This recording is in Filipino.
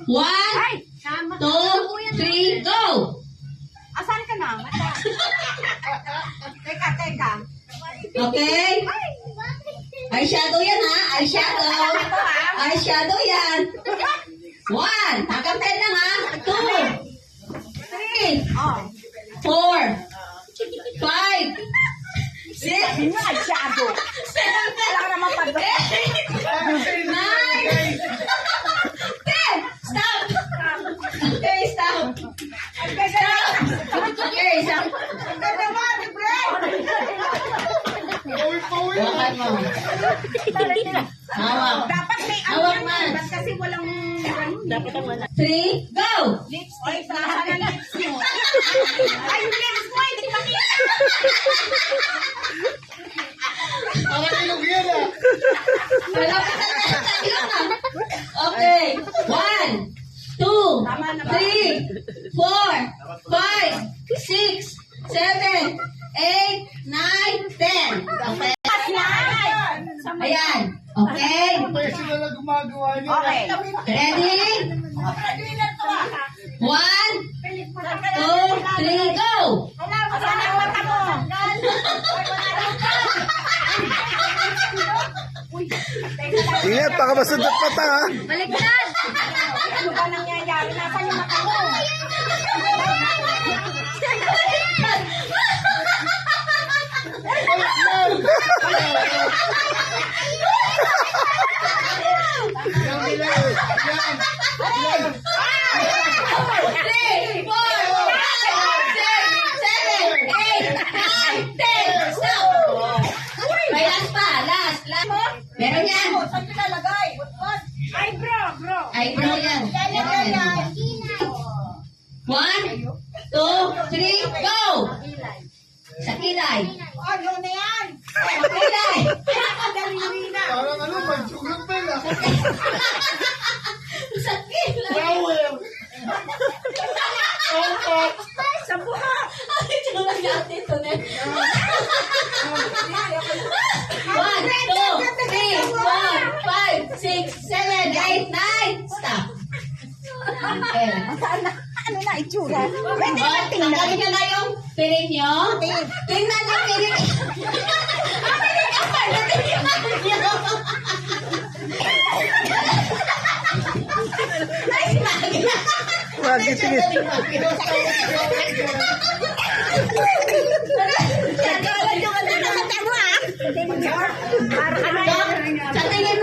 1, 2, 3, go! Asan ka na? Teka. Okay? Eyeshadow yan ha? Eyeshadow. Eyeshadow yan. 1, hanggang 10 lang ha? 2, 3, 4, 5, 6, 7, 8, 9, 10. Stop! Okay, stop. Okay, stop. Hawakan mo. Hawak. Dapat may Hawak man. kasi walang dapat ang wala. 3, go! Lipstick. Nasa na lips mo. Ay, yung lips mo, hindi makita. Okay. 1, 2, 3, 4, 5, 6, 7, 8, 9, 10. Okay. Ayan. Okay. Okay. Ready? 1, 2, 3, go! Asan ang mata mo? Ingat, baka masundot mata ha. Baliktad! Ano ba nangyayari? Nasaan yung mata mo? Meron yan. Saan pinalagay? Eyebrow. Eyebrow yan. Meron. 1, 2, 3, go! Sa kilay. Ano na yan? Sa kilay. Daliri na. Parang ano, magsugat pa yun. Sa kilay. Sa buhok. Ay, tsura natin ito na. 1, 2, 3, 4, 5, 6, 7, 8, 9. Stop. Okay. Ano na itsura? Pwede Oh, tanggalin nyo na yung piling nyo. Tingnan yung piling. Ay, sinagi. Lagi tingin. Sa tingin